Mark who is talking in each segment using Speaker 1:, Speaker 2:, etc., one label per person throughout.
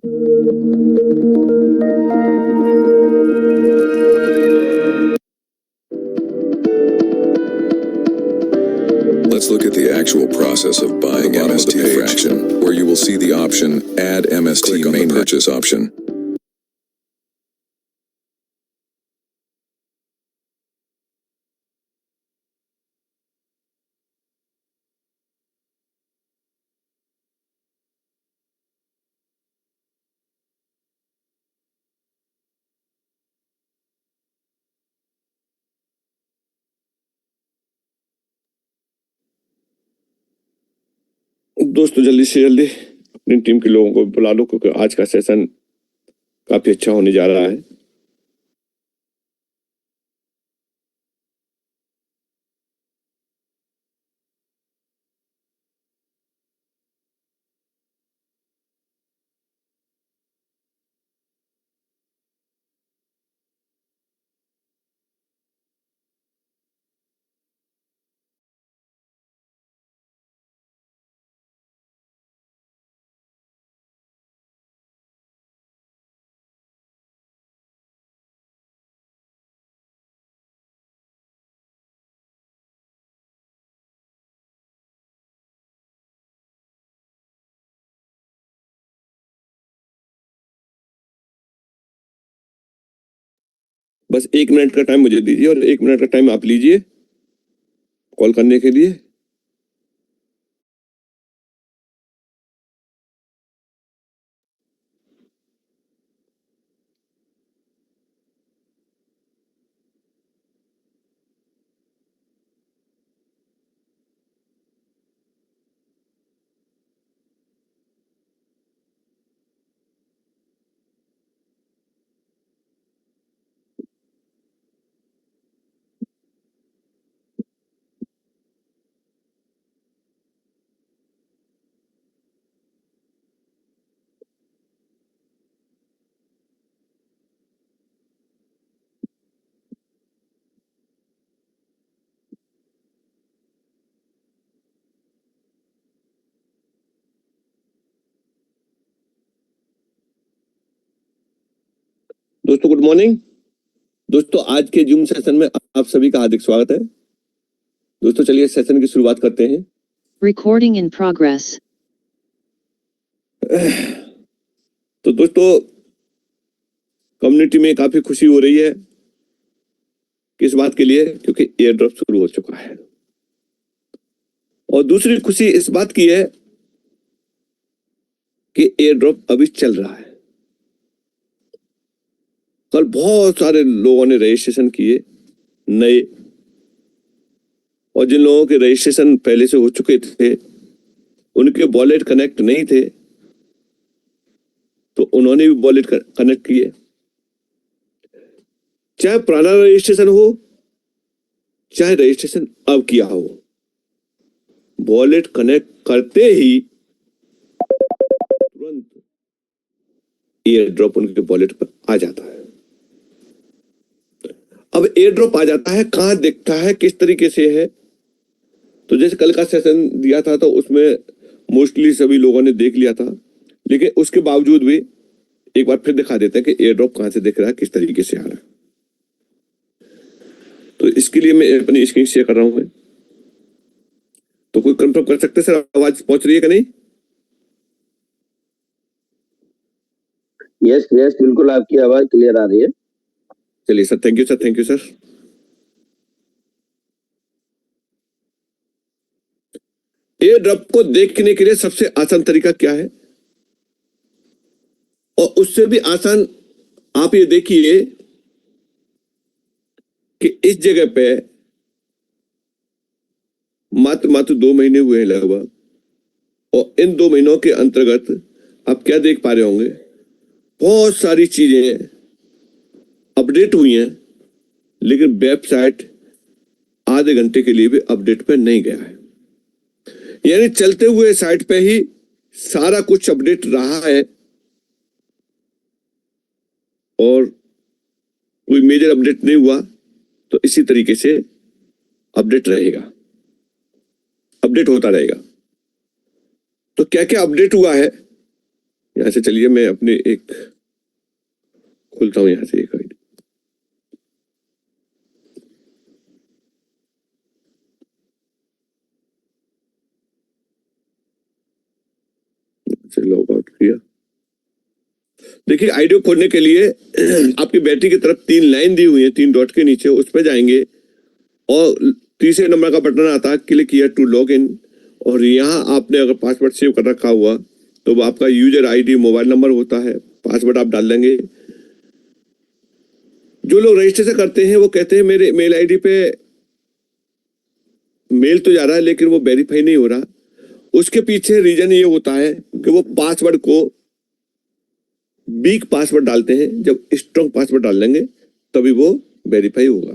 Speaker 1: Let's look at the actual process of buying MST fraction, where you will see the option Add MST Main Purchase option.
Speaker 2: दोस्तों जल्दी से जल्दी अपनी team के लोगों को बुला लो, क्योंकि आज का सेशन काफी अच्छा होने जा रहा है। बस 1 मिनट का टाइम मुझे दीजिए और 1 मिनट का टाइम आप लीजिए कॉल करने के लिए। दोस्तों गुड मॉर्निंग। दोस्तों आज के जूम सेशन में आप सभी का हार्दिक स्वागत है। दोस्तों चलिए सेशन की शुरुआत करते हैं।
Speaker 3: Recording in progress.
Speaker 2: तो दोस्तों कम्युनिटी में काफी खुशी हो रही है, किस बात के लिए? क्योंकि एयर ड्रॉप शुरू हो चुका है। और दूसरी खुशी इस बात की है कि एयर ड्रॉप अभी चल रहा है। कल बहुत सारे लोगों ने रजिस्ट्रेशन किए नए, और जिन लोगों के रजिस्ट्रेशन पहले से हो चुके थे उनके वॉलेट कनेक्ट नहीं थे, तो उन्होंने भी वॉलेट कनेक्ट किए। चाहे पुराना रजिस्ट्रेशन हो चाहे रजिस्ट्रेशन अब किया हो, वॉलेट कनेक्ट करते ही तुरंत एयर ड्रॉप उनके वॉलेट पर आ जाता है। अब एयर ड्रॉप आ जाता है, कहां दिखता है, किस तरीके से है? तो जैसे कल का सेशन दिया था तो उसमें मोस्टली सभी लोगों ने देख लिया था, लेकिन उसके बावजूद भी एक बार फिर दिखा देते हैं कि एयर ड्रॉप कहां से दिख रहा है, किस तरीके से आ रहा है। तो इसके लिए मैं अपनी स्क्रीन शेयर कर रहा हूं। तो कोई कंफर्म कर सकते सर आवाज पहुंच रही है कि नहीं?
Speaker 4: यस बिल्कुल आपकी आवाज क्लियर आ रही है।
Speaker 2: चलिए sir, thank you sir, thank you sir. Air drop को देखने के लिए सबसे आसान तरीका क्या है? और उससे भी आसान आप ये देखिए कि इस जगह पे मात्र 2 महीने हुए हैं लगभग, और इन 2 महीनों के अंतर्गत आप क्या देख पा रहे होंगे, बहुत सारी चीजें अपडेट हुई हैं, लेकिन वेबसाइट आधे घंटे के लिए भी अपडेट पे नहीं गया है। यानी चलते हुए साइट पे ही सारा कुछ अपडेट रहा है और कोई मेजर अपडेट नहीं हुआ, तो इसी तरीके से अपडेट रहेगा, अपडेट होता रहेगा। तो क्या क्या अपडेट हुआ है यहाँ से चलिए मैं अपने एक खोलता हूँ यहाँ से एक आईडी। लॉग आउट किया। देखिए आईडी खोलने के लिए आपकी बैटरी की तरफ 3 लाइन दी हुई है, 3 डॉट के नीचे, उस पर जाएंगे और तीसरे नंबर का बटन आता है click here to log in. और यहाँ आपने अगर पासवर्ड सेव कर रखा हुआ तो वो आपका यूजर आईडी मोबाइल नंबर होता है, पासवर्ड आप डाल देंगे। जो लोग रजिस्ट्रेशन करते हैं वो कहते हैं मेरे मेल आईडी पे मेल तो जा रहा है लेकिन वो वेरीफाई नहीं हो रहा। उसके पीछे रीजन ये होता है कि वो पासवर्ड को वीक पासवर्ड डालते हैं। जब स्ट्रॉन्ग पासवर्ड डाल लेंगे तभी वो वेरीफाई होगा।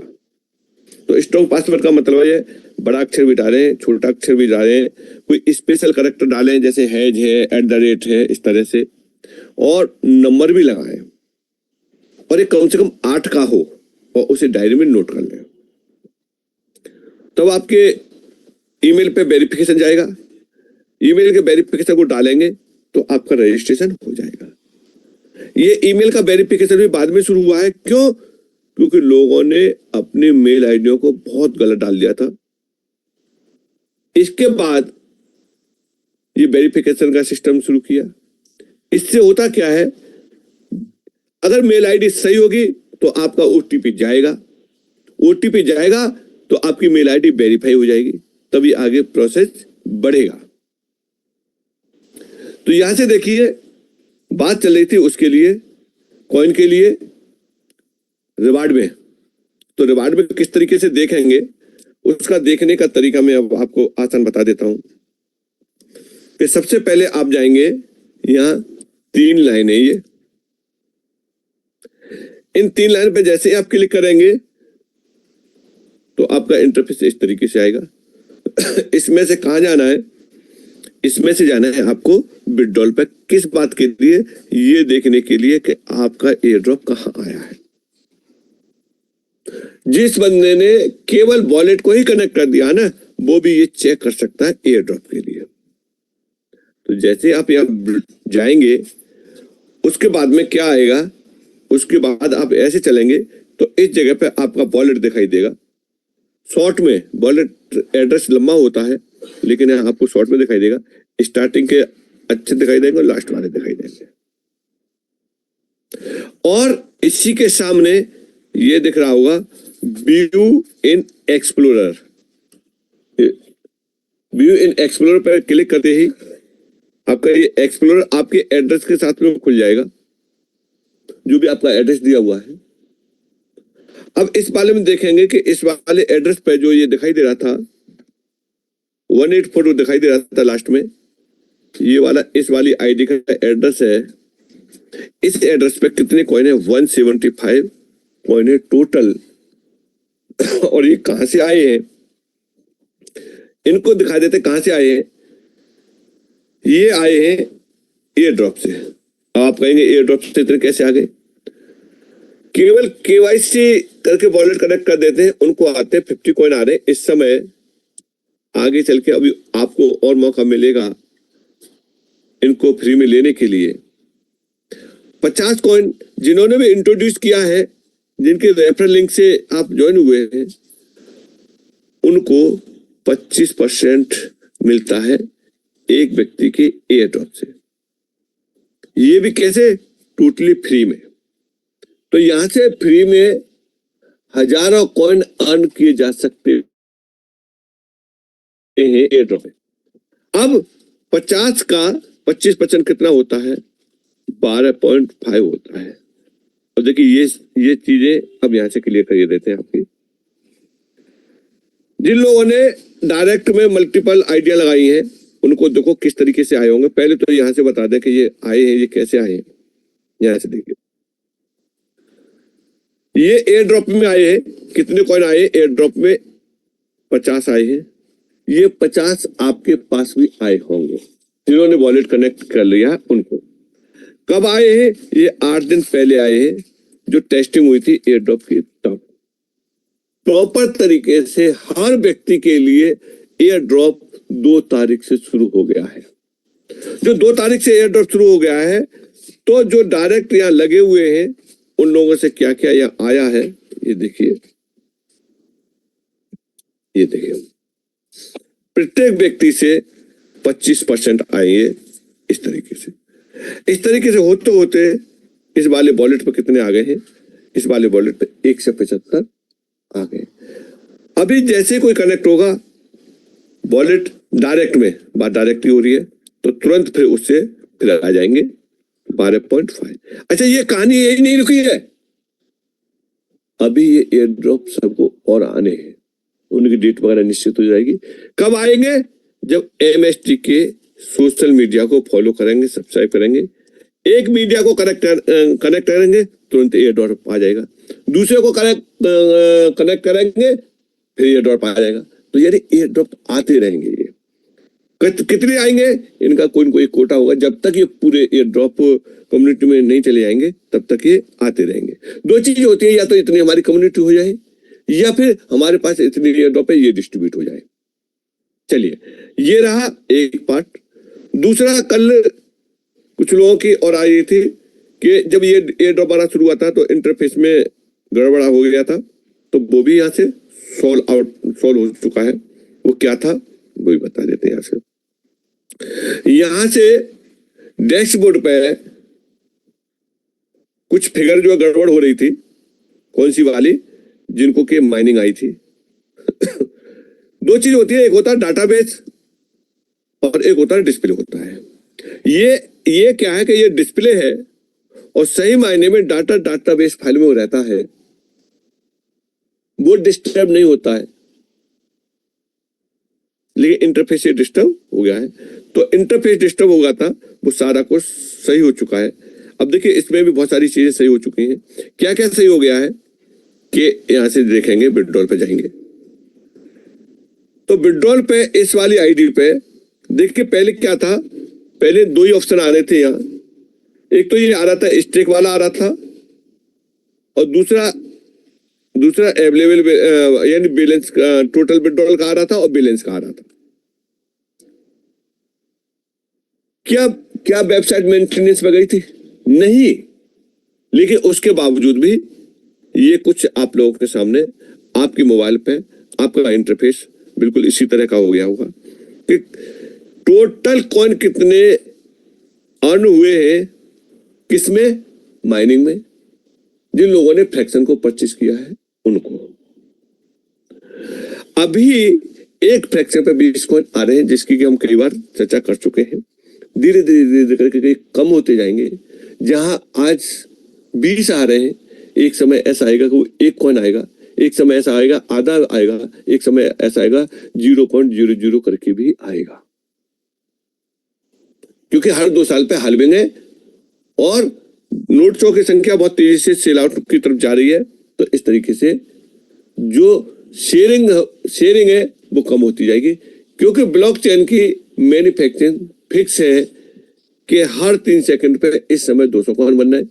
Speaker 2: तो स्ट्रॉन्ग पासवर्ड का मतलब है बड़ा अक्षर भी डालें, छोटा अक्षर भी डालें, कोई स्पेशल कैरेक्टर डालें जैसे हैज है, @ है, इस तरह से, और नंबर भी लगाएं और ये कम से कम 8 का हो और उसे डायरी में नोट कर लें। तब आपके ईमेल पे वेरिफिकेशन जाएगा। ईमेल के वेरिफिकेशन को डालेंगे तो आपका रजिस्ट्रेशन हो जाएगा। ये ईमेल का वेरिफिकेशन भी बाद में शुरू हुआ है। क्यों? क्योंकि लोगों ने अपने मेल आईडियों को बहुत गलत डाल दिया था। इसके बाद ये वेरिफिकेशन का सिस्टम शुरू किया। इससे होता क्या है, अगर मेल आईडी सही होगी तो आपका ओटीपी जाएगा, ओटीपी जाएगा तो आपकी मेल आईडी वेरीफाई हो जाएगी, तभी आगे प्रोसेस बढ़ेगा। तो यहां से देखिए बात चल रही थी उसके लिए, कॉइन के लिए, रिवार्ड में। तो रिवार्ड में किस तरीके से देखेंगे उसका देखने का तरीका मैं अब आपको आसान बता देता हूं कि सबसे पहले आप जाएंगे, यहां 3 लाइन है ये, इन 3 लाइन पे जैसे आप क्लिक करेंगे तो आपका इंटरफेस इस तरीके से आएगा। इसमें से कहां जाना है? इसमें से जाना है आपको विड्रॉल पे। किस बात के लिए? ये देखने के लिए कि आपका एयर ड्रॉप कहां आया है। जिस बंदे ने केवल वॉलेट को ही कनेक्ट कर दिया ना, वो भी ये चेक कर सकता है एयर ड्रॉप के लिए। तो जैसे आप यहां जाएंगे उसके बाद में क्या आएगा, उसके बाद आप ऐसे चलेंगे तो इस जगह पे आपका वॉलेट दिखाई देगा। शॉर्ट में वॉलेट एड्रेस लंबा होता है लेकिन यहाँ आपको शॉर्ट में दिखाई देगा। स्टार्टिंग के अच्छे दिखाई देंगे और लास्ट वाले दिखाई देंगे। और इसी के सामने ये दिख रहा होगा व्यू इन एक्सप्लोरर। व्यू इन एक्सप्लोरर पर क्लिक करते ही आपका ये एक्सप्लोरर आपके एड्रेस के साथ में खुल जाएगा, जो भी आपका एड्रेस दिया हुआ है। अब इस वाले में देखेंगे कि इस वाले एड्रेस पे जो ये दिखाई दे रहा था 184 दिखाई दे रहा था लास्ट में, ये वाला इस वाली आईडी का एड्रेस है। इस एड्रेस पे कितने कॉइन है? 175 कॉइन है टोटल। और ये कहां से आए हैं इनको दिखा देते कहां से आए हैं। ये आए हैं एयर ड्रॉप से। आप कहेंगे एयर ड्रॉप से इतने कैसे आ गए? केवल केवाईसी करके वॉलेट कनेक्ट कर देते हैं, उनको आते हैं 50 कॉइन आ रहे हैं इस समय। आगे चल के अभी आपको और मौका मिलेगा इनको फ्री में लेने के लिए। 50 कॉइन जिन्होंने भी इंट्रोड्यूस किया है, जिनके रेफरल लिंक से आप ज्वाइन हुए हैं, उनको 25% मिलता है एक व्यक्ति के एयर ड्रॉप से। ये भी कैसे? टोटली फ्री में। तो यहां से फ्री में हजारों कॉइन अर्न किए जा सकते हैं एयर ड्रॉप में। अब 50 का 25% कितना होता है? 12.5 होता है। और देखिए ये चीजें अब यहां से क्लियर कर देते हैं आपकी। जिन लोगों ने डायरेक्ट में मल्टीपल आइडिया लगाई हैं उनको देखो किस तरीके से आए होंगे। पहले तो यहां से बता दें कि ये आए हैं, ये कैसे आए हैं। यहां से देखिए ये एयर ड्रॉप में आए हैं। कितने कॉइन आए? एयर ड्रॉप में 50 आए हैं। ये 50 आपके पास भी आए होंगे जिन्होंने वॉलेट कनेक्ट कर लिया उनको। कब आए हैं? ये 8 दिन पहले आए हैं, जो टेस्टिंग हुई थी एयर ड्रॉप की। तब प्रॉपर तरीके से हर व्यक्ति के लिए एयर ड्रॉप 2 तारीख से शुरू हो गया है। जो 2 तारीख से एयर ड्रॉप शुरू हो गया है, तो जो डायरेक्ट यहाँ लगे हुए हैं उन लोगों से क्या क्या यहाँ आया है, ये देखिए, ये देखिए, प्रत्येक व्यक्ति से 25% आएंगे। इस तरीके से होते होते इस वाले वॉलेट पे कितने आ गए हैं? इस वाले वॉलेट पे 175 आ गए। अभी जैसे कोई कनेक्ट होगा वॉलेट डायरेक्ट में, बात डायरेक्ट हो रही है, तो तुरंत फिर उससे फिर आ जाएंगे 12.5। अच्छा, ये कहानी यही नहीं रुकी है, अभी ये एयर ड्रॉप सबको और आने हैं, उनकी डेट वगैरह निश्चित हो जाएगी। कब आएंगे? जब MST के सोशल मीडिया को फॉलो करेंगे, सब्सक्राइब करेंगे, एक मीडिया को कनेक्ट करेंगे, तुरंत एयर ड्रॉप आ जाएगा, दूसरे को कनेक्ट करेंगे, फिर एयर ड्रॉप आ जाएगा। तो यानी एयर ड्रॉप आते रहेंगे। ये कितने आएंगे? इनका कोई न कोई कोटा होगा। जब तक ये पूरे एयर ड्रॉप कम्युनिटी में नहीं चले जाएंगे तब तक ये आते रहेंगे। 2 चीज होती है, या तो इतनी हमारी कम्युनिटी हो जाए, या फिर हमारे पास इतनी एयर ड्रॉप है ये डिस्ट्रीब्यूट हो जाए। चलिए, ये रहा एक पार्ट। दूसरा, कल कुछ लोगों की और आई थी कि जब ये एयर ड्रॉप आना शुरू हुआ था तो इंटरफेस में गड़बड़ा हो गया था, तो वो भी यहाँ से सॉल्व हो चुका है। वो क्या था वो भी बता देते हैं। यहाँ से डैशबोर्ड पे कुछ फिगर जो गड़बड़ हो रही थी, कौन सी वाली, जिनको के माइनिंग आई थी। 2 चीज होती है, एक होता है डाटाबेस और एक होता है डिस्प्ले होता है। ये क्या है कि ये डिस्प्ले है और सही मायने में डाटाबेस फाइल में वो रहता है, वो डिस्टर्ब नहीं होता है, लेकिन इंटरफेस से डिस्टर्ब हो गया है। तो इंटरफेस डिस्टर्ब हो गया था, वो सारा कुछ सही हो चुका है। अब देखिए, इसमें भी बहुत सारी चीजें सही हो चुकी हैं। क्या क्या सही हो गया है कि यहां से देखेंगे, विड्रॉल पे जाएंगे तो विड्रॉल पे इस वाली आईडी पे देखिए, पहले क्या था, पहले 2 ही ऑप्शन आ रहे थे यहाँ। एक तो ये आ रहा था, स्टेक वाला आ रहा था, और दूसरा अवेलेबल यानी बैलेंस, टोटल विड्रॉल का आ रहा था और बैलेंस का आ रहा था। क्या वेबसाइट मेंटेनेंस पे गई थी? नहीं, लेकिन उसके बावजूद भी ये कुछ आप लोगों के सामने, आपके मोबाइल पे आपका इंटरफेस बिल्कुल इसी तरह का हो गया होगा कि टोटल कॉइन कितने अर्न हुए हैं, किसमें, माइनिंग में, जिन लोगों ने फ्रैक्शन को परचेज किया है उनको। अभी एक फ्रैक्शन पे 20 कॉइन आ रहे हैं, जिसकी कि हम कई बार चर्चा कर चुके हैं। धीरे धीरे करके कम होते जाएंगे। जहां आज 20 आ रहे हैं, एक समय ऐसा आएगा कि वो 1 कॉइन आएगा, एक समय ऐसा आएगा आधा आएगा, एक समय ऐसा आएगा 0.00 करके भी आएगा, क्योंकि हर 2 साल पे हाल्विंग है और नोट्सों की संख्या बहुत तेजी से सेल आउट की तरफ जा रही है। तो इस तरीके से जो शेयरिंग है वो कम होती जाएगी, क्योंकि ब्लॉकचेन की मैन्युफैक्चरिंग फिक्स है कि हर 3 सेकंड पे इस समय 200 कॉइन बनना है,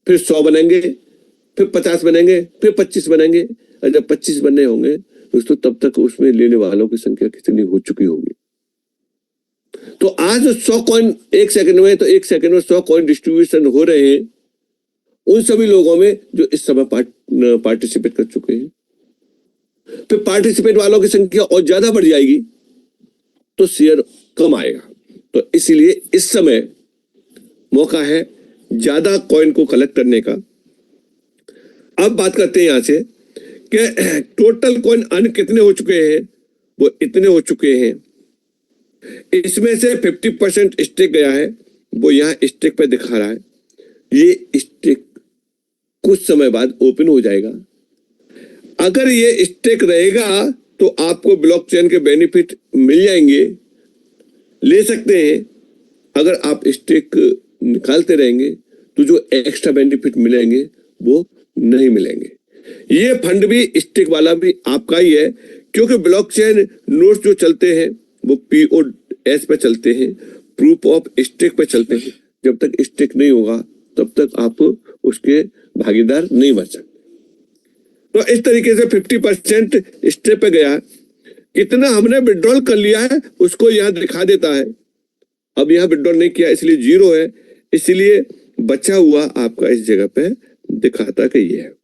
Speaker 2: फिर 100 बनेंगे, फिर 50 बनेंगे, फिर 25 बनेंगे। और जब 25 बनने होंगे दोस्तों, तब तक उसमें लेने वालों की संख्या कितनी हो चुकी होगी। तो आज 100 कॉइन 1 सेकंड में, तो 1 सेकंड में 100 कॉइन डिस्ट्रीब्यूशन हो रहे हैं उन सभी लोगों में जो इस समय पार्टिसिपेट कर चुके हैं। फिर पार्टिसिपेट वालों की संख्या और ज्यादा बढ़ जाएगी तो शेयर कम आएगा। तो इसीलिए इस समय मौका है ज्यादा कॉइन को कलेक्ट करने का। अब बात करते हैं यहां से कि टोटल कॉइन अर्न कितने हो चुके हैं। वो इतने हो चुके हैं, इसमें से 50% स्टेक गया है, वो यहाँ स्टेक पे दिखा रहा है। ये स्टेक कुछ समय बाद ओपन हो जाएगा। अगर ये स्टेक रहेगा तो आपको ब्लॉकचेन के बेनिफिट मिल जाएंगे, ले सकते हैं। अगर आप स्टेक निकालते रहेंगे तो जो एक्स्ट्रा बेनिफिट मिलेंगे वो नहीं मिलेंगे। ये फंड भी, स्टेक वाला भी आपका ही है, क्योंकि ब्लॉकचेन नोट्स जो चलते हैं वो POS पे चलते हैं, प्रूफ ऑफ स्टेक पे चलते हैं। जब तक स्टेक नहीं होगा तब तक आप उसके भागीदार नहीं बन सकते। तो इस तरीके से 50% स्टेक पे गया। कितना हमने विड्रॉल कर लिया है उसको यहाँ दिखा देता है। अब यहाँ विड्रॉल नहीं किया इसलिए 0 है, इसलिए बचा हुआ आपका इस जगह पे दिखाता कि ये है।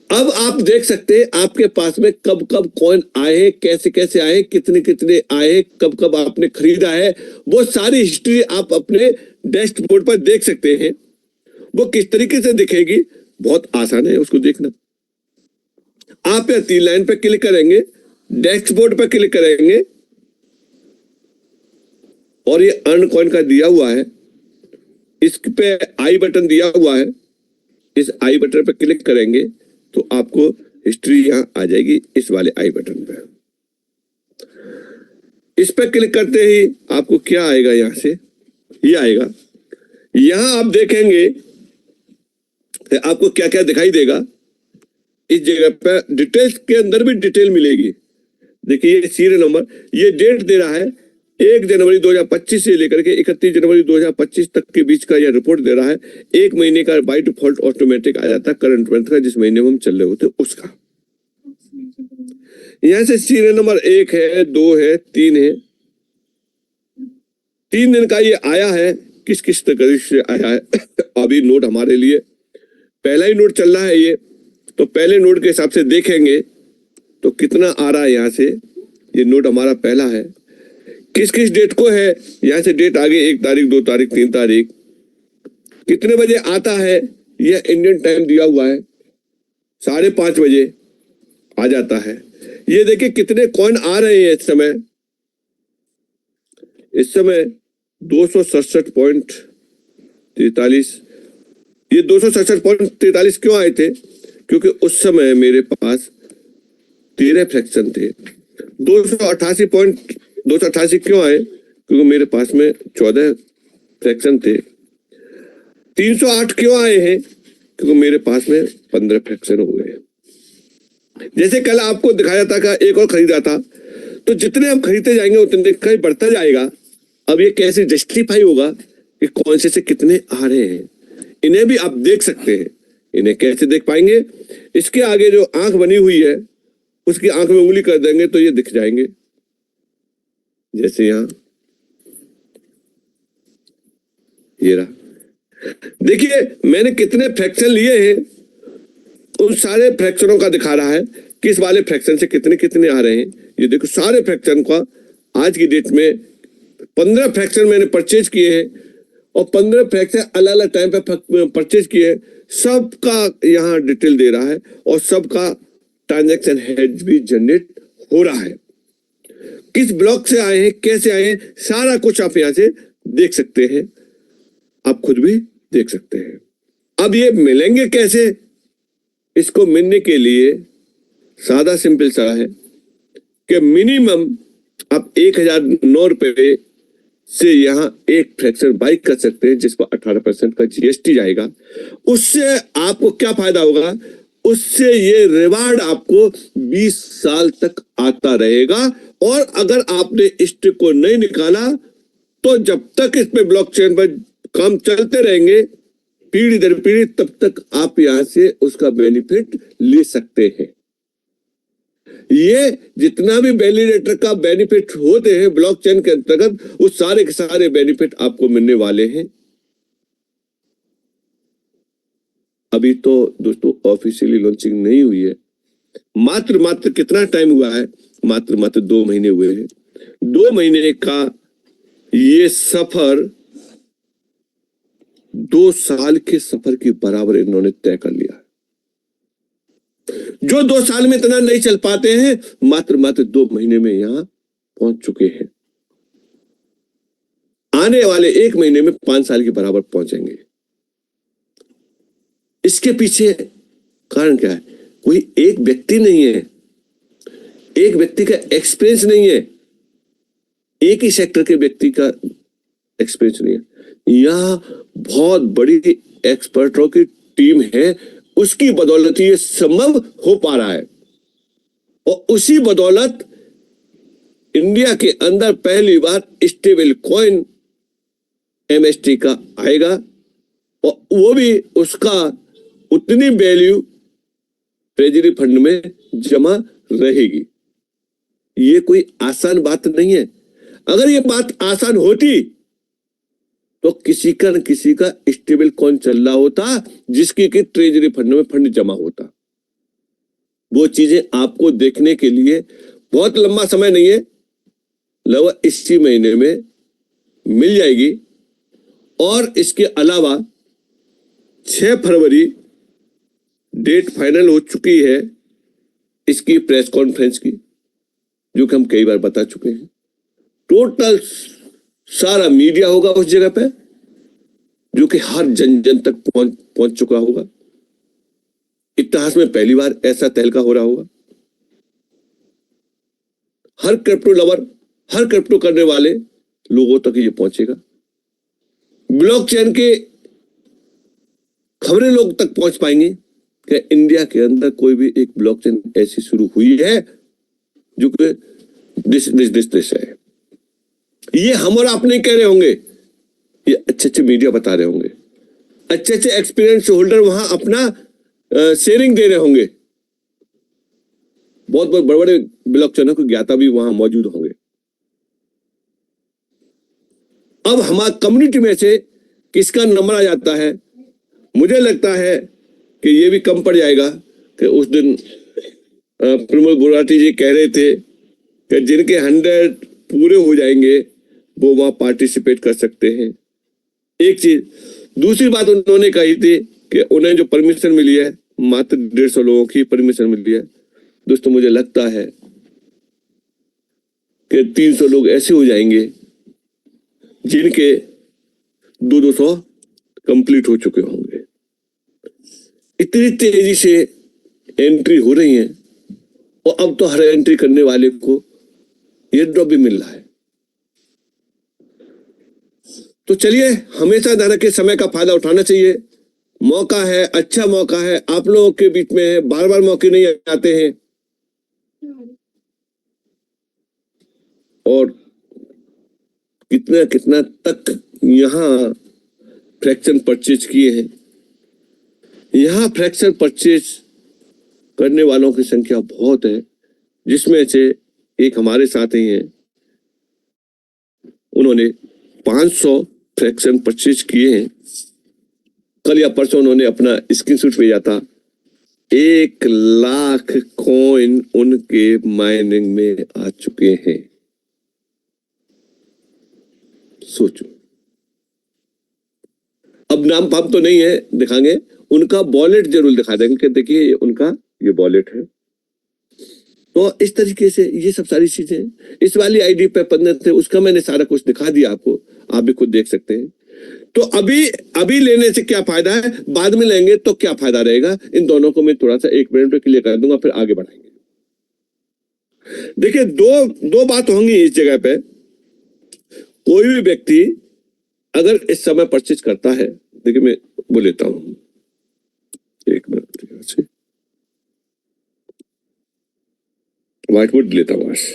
Speaker 2: अब आप देख सकते हैं आपके पास में कब कब कॉइन आए हैं, कैसे कैसे आए, कितने कितने आए, कब कब आपने खरीदा है, वो सारी हिस्ट्री आप अपने डैशबोर्ड पर देख सकते हैं। वो किस तरीके से दिखेगी, बहुत आसान है उसको देखना। आप या 3 लाइन पे क्लिक करेंगे, डैशबोर्ड पे क्लिक करेंगे और ये अर्न कॉइन का दिया हुआ है, इस पे आई बटन दिया हुआ है, इस आई बटन पे क्लिक करेंगे तो आपको हिस्ट्री यहां आ जाएगी, इस वाले आई बटन पे। इस पे क्लिक करते ही आपको क्या आएगा, यहां से ये आएगा। यहां आप देखेंगे आपको क्या क्या दिखाई देगा। इस जगह पे डिटेल्स के अंदर भी डिटेल मिलेगी। देखिए ये सीरियल नंबर, ये डेट दे रहा है 1 जनवरी 2025 से लेकर के 31 जनवरी 2025 तक के बीच का यह रिपोर्ट दे रहा है। 1 महीने का बाय डिफॉल्ट ऑटोमेटिक आ जाता है करंट मंथ का, जिस महीने में हम चल रहे होते उसका। यहां से सीरियल नंबर 1 है, 2 है, 3 है। 3 दिन का ये आया है, किस किस तरीके से आया है। अभी नोट हमारे लिए पहला ही नोट चल रहा है ये, तो पहले नोट के हिसाब से देखेंगे तो कितना आ रहा है। यहां से ये नोट हमारा पहला है, किस किस डेट को है, यहां से डेट आगे 1 तारीख, 2 तारीख, 3 तारीख, कितने बजे आता है, यह इंडियन टाइम दिया हुआ है, 5:30 बजे आ जाता है। ये देखिए कितने कॉइन आ रहे हैं इस समय 267.43। ये 267.43 क्यों आए थे, क्योंकि उस समय मेरे पास 13 फ्रैक्शन थे। 288 क्यों आए, क्योंकि मेरे पास में 14 फ्रैक्शन थे। 308 क्यों आए हैं, क्योंकि मेरे पास में 15 फ्रैक्शन हो गए। जैसे कल आपको दिखाया था कि एक और खरीदा था, तो जितने हम खरीदते जाएंगे उतने का बढ़ता जाएगा। अब ये कैसे जस्टिफाई होगा कि कौन से कितने आ रहे हैं, इन्हें भी आप देख सकते हैं। इन्हें कैसे देख पाएंगे, इसके आगे जो आंख बनी हुई है उसकी आंख में उंगली कर देंगे तो ये दिख जाएंगे। जैसे यहां ये रहा, देखिए मैंने कितने फ्रैक्शन लिए हैं, उन सारे फ्रैक्शनों का दिखा रहा है किस वाले फ्रैक्शन से कितने कितने आ रहे हैं। ये देखो सारे फ्रैक्शन का आज की डेट में 15 फ्रैक्शन मैंने परचेज किए हैं और 15 फ्रैक्शन अलग अलग टाइम पे परचेज किए हैं। सबका यहाँ डिटेल दे रहा है और सबका ट्रांजैक्शन हेड भी जनरेट हो रहा है। किस ब्लॉक से आए हैं, कैसे आए हैं, सारा कुछ आप यहाँ से देख सकते हैं, आप खुद भी देख सकते हैं। अब ये मिलेंगे कैसे, इसको मिलने के लिए सादा सिंपल सा है कि मिनिमम आप 1009 रुपए से यहाँ एक फ्रैक्शन बाई कर सकते हैं, जिस पर 18% का जीएसटी जाएगा। उससे आपको क्या फायदा होगा, उससे ये रिवार्ड आपको 20 साल तक आता रहेगा। और अगर आपने इस ट्रिक को नहीं निकाला तो जब तक इस पे ब्लॉकचेन पर काम चलते रहेंगे पीढ़ी दर पीढ़ी, तब तक आप यहां से उसका बेनिफिट ले सकते हैं। ये जितना भी वैलिडेटर का बेनिफिट होते हैं ब्लॉकचेन के अंतर्गत, वो सारे के सारे बेनिफिट आपको मिलने वाले हैं। अभी तो दोस्तों ऑफिशियली लॉन्चिंग नहीं हुई है, मात्र कितना टाइम हुआ है, मात्र 2 महीने हुए हैं। 2 महीने का ये सफर 2 साल के सफर के बराबर इन्होंने तय कर लिया। जो 2 साल में इतना नहीं चल पाते हैं, मात्र 2 महीने में यहां पहुंच चुके हैं। आने वाले 1 महीने में 5 साल के बराबर पहुंचेंगे। इसके पीछे कारण क्या है, कोई एक व्यक्ति नहीं है, एक व्यक्ति का एक्सपीरियंस नहीं है, एक ही सेक्टर के व्यक्ति का एक्सपीरियंस नहीं है। यहां बहुत बड़ी एक्सपर्टों की टीम है, उसकी बदौलत ये संभव हो पा रहा है। और उसी बदौलत इंडिया के अंदर पहली बार स्टेबल कॉइन एमएसटी का आएगा और वो भी उसका उतनी वैल्यू ट्रेजरी फंड में जमा रहेगी। ये कोई आसान बात नहीं है। अगर ये बात आसान होती तो किसी का न किसी का स्टेबल कॉइन चल रहा होता, जिसकी कि ट्रेजरी फंड में फंड जमा होता। वो चीजें आपको देखने के लिए बहुत लंबा समय नहीं है, लगभग इसी महीने में मिल जाएगी। और इसके अलावा 6 फरवरी डेट फाइनल हो चुकी है इसकी प्रेस कॉन्फ्रेंस की, जो कि हम कई बार बता चुके हैं। टोटल सारा मीडिया होगा उस जगह पे, जो कि हर जन जन तक पहुंच चुका होगा। इतिहास में पहली बार ऐसा तहलका हो रहा होगा। हर क्रिप्टो लवर, हर क्रिप्टो करने वाले लोगों तक ये पहुंचेगा। ब्लॉकचेन के खबरें लोग तक पहुंच पाएंगे कि इंडिया के अंदर कोई भी एक ब्लॉकचेन ऐसी शुरू हुई है जो कि दिस है। ये हम और आप नहीं कह रहे होंगे, ये अच्छे अच्छे मीडिया बता रहे होंगे, अच्छे अच्छे एक्सपीरियंस होल्डर वहां अपना शेयरिंग दे रहे होंगे। बहुत बहुत बड़े बड़े ब्लॉकचेनर के ज्ञाता भी वहां मौजूद होंगे। अब हमारी कम्युनिटी में से किसका नंबर आ जाता है, मुझे लगता है कि ये भी कम पड़ जाएगा कि उस दिन प्रमोद बुराटी जी कह रहे थे कि जिनके 100 पूरे हो जाएंगे वो वहां पार्टिसिपेट कर सकते हैं। एक चीज, दूसरी बात उन्होंने कही थी कि उन्हें जो परमिशन मिली है मात्र 150 लोगों की परमिशन मिली है। दोस्तों मुझे लगता है कि 300 लोग ऐसे हो जाएंगे जिनके 200 कंप्लीट हो चुके होंगे। इतनी तेजी से एंट्री हो रही है और अब तो हर एंट्री करने वाले को ये ड्रॉप भी मिल रहा है। तो चलिए, हमेशा ध्यान रखिए, समय का फायदा उठाना चाहिए। मौका है, अच्छा मौका है, आप लोगों के बीच में है, बार बार मौके नहीं आते हैं। और कितना कितना तक यहाँ फ्रैक्शन परचेज किए हैं। यहाँ फ्रैक्शन परचेज करने वालों की संख्या बहुत है, जिसमें से एक हमारे साथ ही हैं, उन्होंने 500 फ्रैक्शन परचेज किए हैं। कल या परसों उन्होंने अपना स्क्रीनशॉट भेजा था। 1 लाख कॉइन उनके माइनिंग में आ चुके हैं। सोचो, अब नाम फाम तो नहीं है दिखाएंगे, उनका वॉलेट जरूर दिखा देंगे कि देखिए उनका ये वॉलेट है। तो इस तरीके से ये सब सारी चीजें इस वाली आईडी पे पंद्रह थे, उसका मैंने सारा कुछ दिखा दिया आपको, आप भी खुद देख सकते हैं। तो अभी लेने से क्या फायदा है, बाद में लेंगे तो क्या फायदा रहेगा, इन दोनों को मैं थोड़ा सा 1 मिनट में क्लियर कर दूंगा, फिर आगे बढ़ाएंगे। देखिए, दो बात होंगी इस जगह पे। कोई भी व्यक्ति अगर इस समय परचेज करता है, देखिए मैं वो लेता हूं 1 मिनट से व्हाइट बोर्ड लेता हूं बस।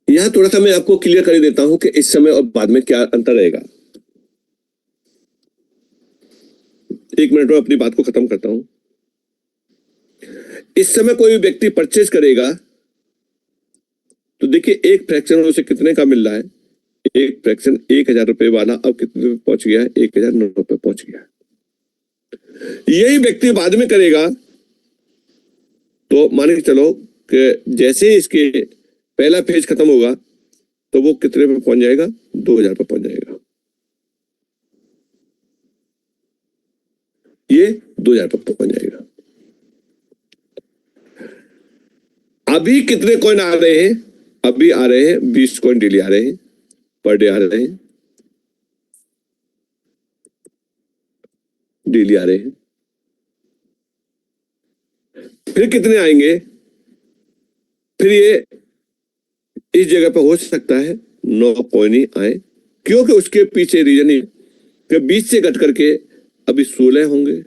Speaker 2: यहां थोड़ा सा मैं आपको क्लियर कर देता हूं कि इस समय और बाद में क्या अंतर रहेगा। 1 मिनट में अपनी बात को खत्म करता हूं। इस समय कोई व्यक्ति परचेज करेगा तो देखिए, एक फ्रैक्शन उसे कितने का मिल रहा है। एक फ्रैक्शन 1000 रुपए वाला अब कितने पे पहुंच गया है, 1009 पे पहुंच गया। यही व्यक्ति बाद में करेगा तो मान के चलो कि जैसे ही इसके पहला फेज खत्म होगा तो वो कितने पे पहुंच जाएगा, 2000 पे पहुंच जाएगा। ये 2000 पे पहुंच जाएगा। अभी कितने कॉइन आ रहे हैं, अभी आ रहे हैं 20 कॉइन डेली आ रहे हैं, पर डे आ रहे हैं, डेली आ रहे हैं। फिर कितने आएंगे, फिर ये इस जगह पे हो सकता है 9 कॉइन ही आए, क्योंकि उसके पीछे रीजन ही कि 20 से घट करके अभी 16 होंगे,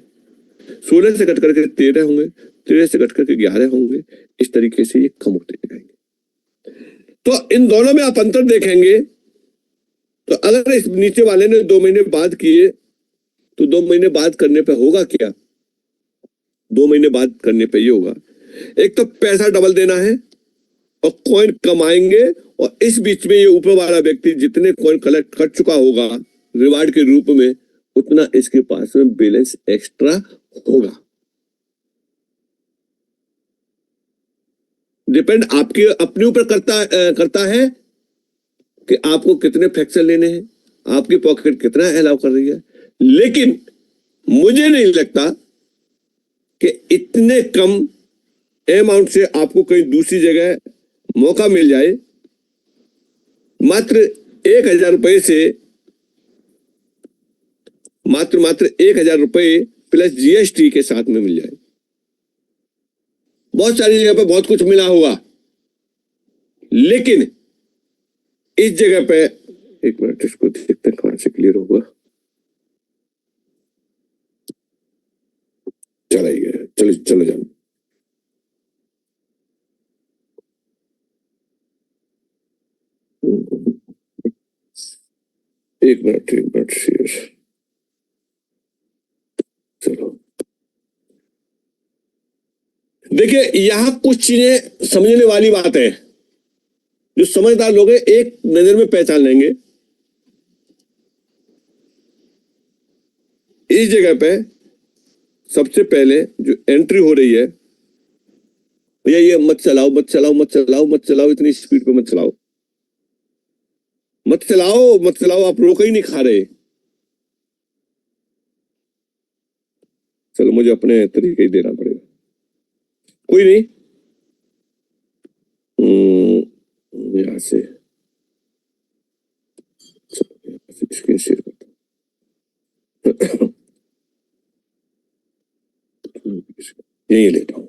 Speaker 2: 16 से घट करके 13 होंगे, 13 से घट करके 11 होंगे। इस तरीके से ये कम होते जाएंगे। तो इन दोनों में आप अंतर देखेंगे तो अगर इस नीचे वाले ने 2 महीने बाद किए तो 2 महीने बाद करने पे होगा क्या? 2 महीने बाद करने पे ये होगा, एक तो पैसा डबल देना है और कॉइन कमाएंगे, और इस बीच में ये ऊपर वाला व्यक्ति जितने कॉइन कलेक्ट कर चुका होगा रिवार्ड के रूप में, उतना इसके पास में बैलेंस एक्स्ट्रा होगा। डिपेंड आपके अपने ऊपर करता है कि आपको कितने फ्रैक्शन लेने हैं, आपकी पॉकेट कितना अलाउ कर रही है। लेकिन मुझे नहीं लगता कि इतने कम अमाउंट से आपको कहीं दूसरी जगह मौका मिल जाए। मात्र 1,000 रुपए से मात्र 1,000 रुपए प्लस जीएसटी के साथ में मिल जाए। बहुत सारी जगह पे बहुत कुछ मिला होगा, लेकिन इस जगह पे एक मिनट इसको देखते हैं कहां से क्लियर होगा। चलो जाओ। एक मिनट शेयर। चलो देखिए, यहां कुछ चीजें समझने वाली बात है, जो समझदार लोग हैं एक नजर में पहचान लेंगे। इस जगह पे सबसे पहले जो एंट्री हो रही है, भैया ये मत चलाओ, इतनी स्पीड पे मत चलाओ, आप रोका ही नहीं खा रहे। चलो मुझे अपने तरीके ही देना पड़ेगा, कोई नहीं। यहां से स्क्रीन शेयर करता हूं। यही लेता हूं।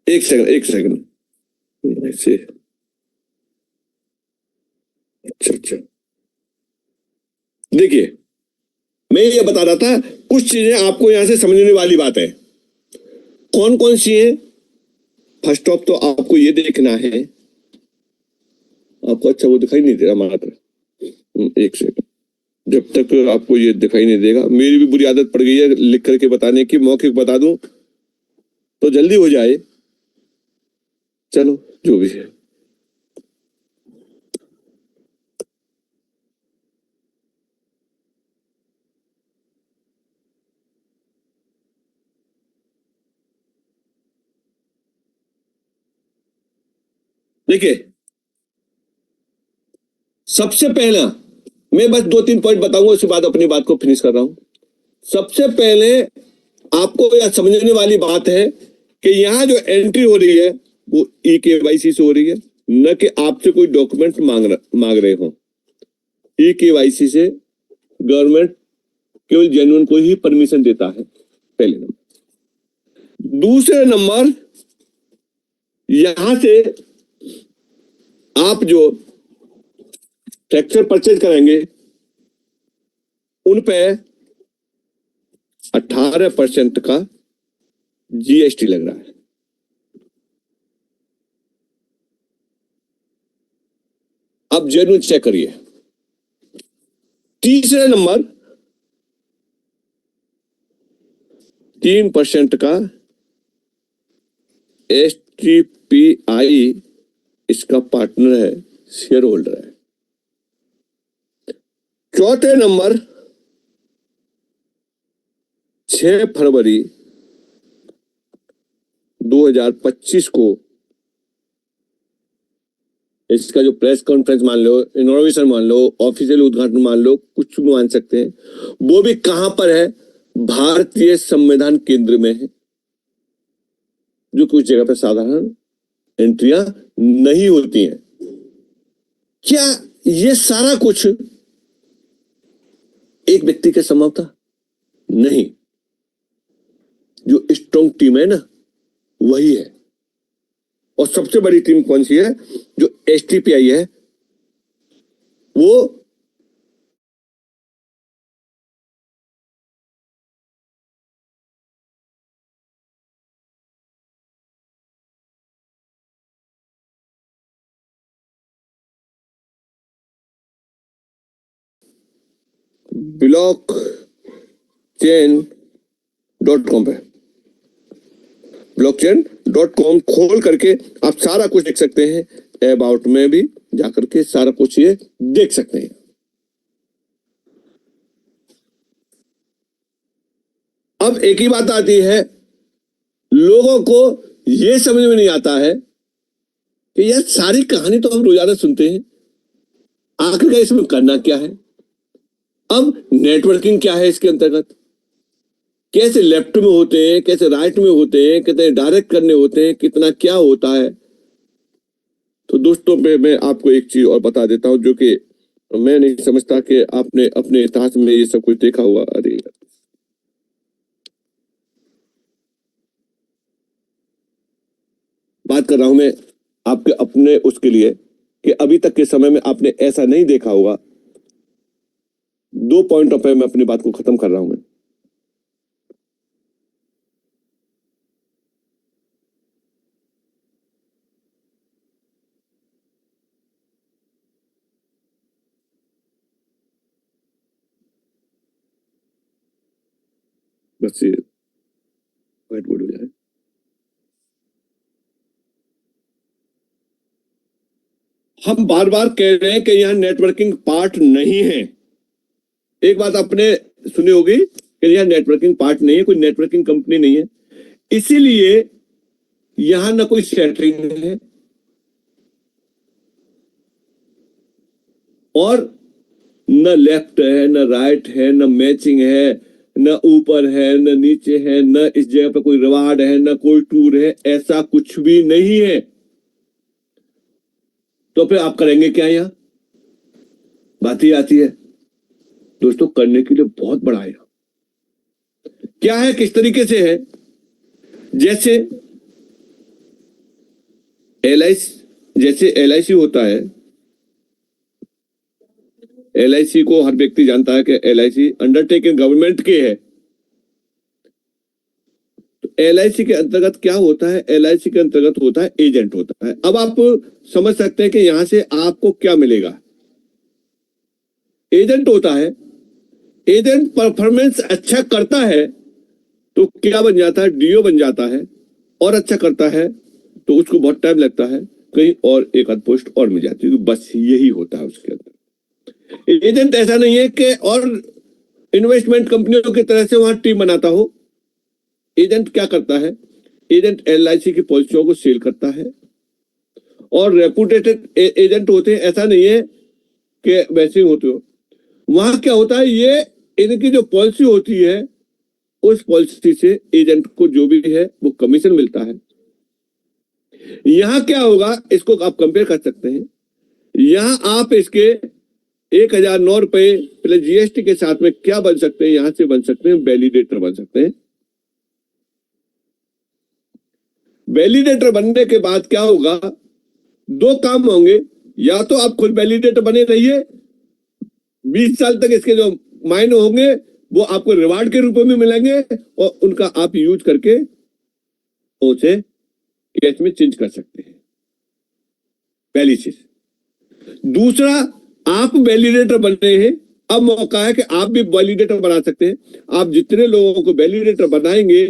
Speaker 2: एक सेकंड ऐसे। अच्छा देखिए, मैं ये बता रहा था कुछ चीजें आपको यहां से समझने वाली बात है। कौन कौन सी है? फर्स्ट ऑफ तो आपको ये देखना है, आपको अच्छा वो दिखाई नहीं दे रहा मात्र। एक सेकंड, जब तक आपको ये दिखाई नहीं देगा, मेरी भी बुरी आदत पड़ गई है लिख करके बताने की, मौखिक बता दूं तो जल्दी हो जाए। चलो जो भी है। देखिए, सबसे पहला मैं बस 2-3 पॉइंट बताऊंगा, उसके बाद अपनी बात को फिनिश कर रहा हूं। सबसे पहले आपको यह समझने वाली बात है कि यहां जो एंट्री हो रही है वो ई-केवाईसी से हो रही है, न कि आपसे कोई डॉक्यूमेंट मांग रहे हो। ई-केवाईसी से गवर्नमेंट केवल जेन्युइन को ही परमिशन देता है, पहले नंबर। दूसरे नंबर, यहां से आप जो ट्रैक्टर परचेज करेंगे उन पे 18% का जीएसटी लग रहा है। अब जेन्युइन चेक करिए। तीसरे नंबर, 3% का एसटीपीआई इसका पार्टनर है, शेयर होल्डर है। चौथे नंबर, 6 फरवरी 2025 को इसका जो प्रेस कॉन्फ्रेंस मान लो, इनोवेशन मान लो, ऑफिशियल उद्घाटन मान लो, कुछ भी मान सकते हैं, वो भी कहां पर है? भारतीय संविधान केंद्र में है, जो कुछ जगह पर साधारण एंट्रियां नहीं होती हैं। क्या ये सारा कुछ एक व्यक्ति के संभव था? नहीं। जो स्ट्रॉन्ग टीम है ना, वही है। और सबसे बड़ी टीम कौन सी है? जो एसटीपीआई है, वो blockchain.com पे blockchain.com खोल करके आप सारा कुछ देख सकते हैं। अबाउट में भी जाकर के सारा कुछ ये देख सकते हैं। अब एक ही बात आती है, लोगों को ये समझ में नहीं आता है कि यह सारी कहानी तो हम रोजाना सुनते हैं, आखिरकार इसमें करना क्या है। अब नेटवर्किंग क्या है इसके अंतर्गत, कैसे लेफ्ट में होते हैं, कैसे राइट में होते हैं, कितने डायरेक्ट करने होते हैं, कितना क्या होता है। तो दोस्तों मैं आपको एक चीज और बता देता हूं जो कि मैं नहीं समझता कि आपने अपने इतिहास में ये सब कुछ देखा हुआ। अरे बात कर रहा हूं मैं आपके अपने उसके लिए कि अभी तक के समय में आपने ऐसा नहीं देखा होगा। 2 पॉइंट ऑफ व्यू में अपनी बात को खत्म कर रहा हूं मैं। बस ये व्हाइट बोर्ड हो जाए। हम बार बार कह रहे हैं कि यहां नेटवर्किंग पार्ट नहीं है। एक बात आपने सुनी होगी कि यहां नेटवर्किंग पार्ट नहीं है, कोई नेटवर्किंग कंपनी नहीं है, इसीलिए यहां ना कोई सेटरिंग है और न लेफ्ट है, न राइट है, न मैचिंग है, न ऊपर है, न नीचे है, न इस जगह पे कोई रिवार्ड है, न कोई टूर है, ऐसा कुछ भी नहीं है। तो फिर आप करेंगे क्या? यहां बात ही आती है दोस्तों, करने के लिए बहुत बड़ा है। क्या है, किस तरीके से है, जैसे LIC होता है। LIC को हर व्यक्ति जानता है कि LIC अंडरटेकिंग गवर्नमेंट के है। तो LIC के अंतर्गत क्या होता है? LIC के अंतर्गत होता है एजेंट होता है। अब आप समझ सकते हैं कि यहां से आपको क्या मिलेगा। एजेंट होता है, एजेंट परफॉर्मेंस अच्छा करता है तो क्या बन जाता है? DO बन जाता है। और अच्छा करता है तो उसको बहुत टाइम लगता है, कहीं और एक आध पोस्ट और मिल जाती है। बस यही होता है उसके अंदर। एजेंट ऐसा नहीं है कि और इन्वेस्टमेंट कंपनियों की तरह से वहां टीम बनाता हो। एजेंट क्या करता है? एजेंट LIC की पॉलिसियों को सेल करता है और रेपुटेटेड एजेंट होते हैं। ऐसा नहीं है कि वैसे ही होते हो। वहां क्या होता है, ये इनकी जो पॉलिसी होती है उस पॉलिसी से एजेंट को जो भी है वो कमीशन मिलता है। यहां क्या होगा, इसको आप कंपेयर कर सकते हैं। यहां आप इसके 1009 रुपए प्लस GST के साथ में क्या बन सकते हैं? यहां से बन सकते हैं वैलिडेटर बन सकते हैं। वैलिडेटर बनने के बाद क्या होगा, 2 काम होंगे। या तो आप खुद वैलिडेटर बने रहिए, 20 साल तक इसके जो मायने होंगे वो आपको रिवार्ड के रूप में मिलेंगे और उनका आप यूज करके उसे कैश में चेंज कर सकते हैं। पहली चीज। दूसरा, आप वैलिडेटर बन रहे हैं, अब मौका है कि आप भी वैलिडेटर बना सकते हैं। आप जितने लोगों को वैलिडेटर बनाएंगे